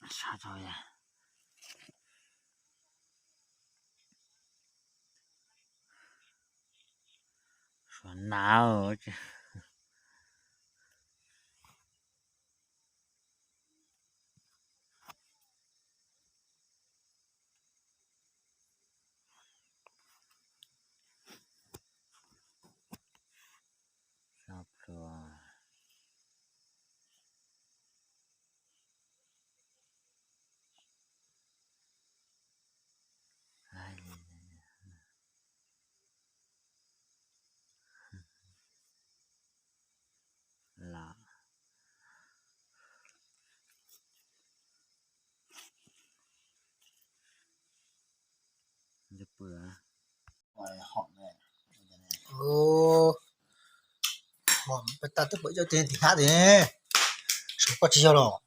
啥照呀？说哪哦这？差不多。哎，啦，你这不然，哎，好嘞。哦，我不打的不叫点其他的，手不吃了，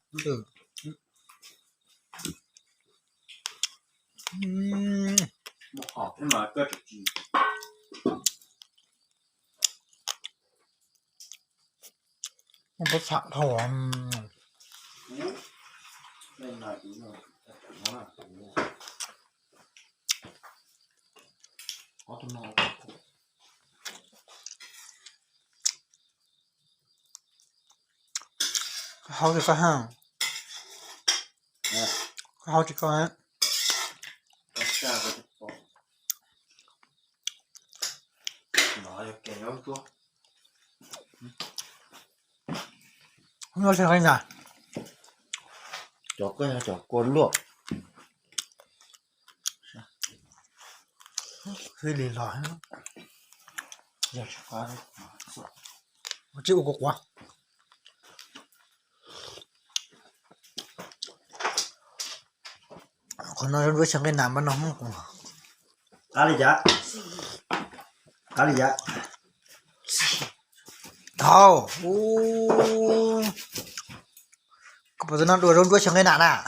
好，他妈个手机。我不擦头啊，那哪里呢？好他妈。好几个哈，好几个人。下个就包。哪有给要多？我吃很难，找个要找锅烙。水里了，要吃啥的？我只有个锅。可能是想给南边的很红。咖喱夹，咖喱夹。好，哦，不是那多人多想给哪呢？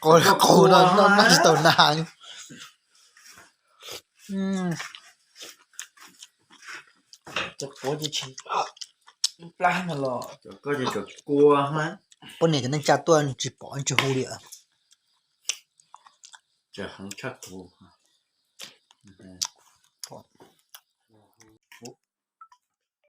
我口那是都难。这锅就吃，不然的了，这锅就叫锅哈。不能给人加多，你吃饱，你吃好的。这很吃苦哈。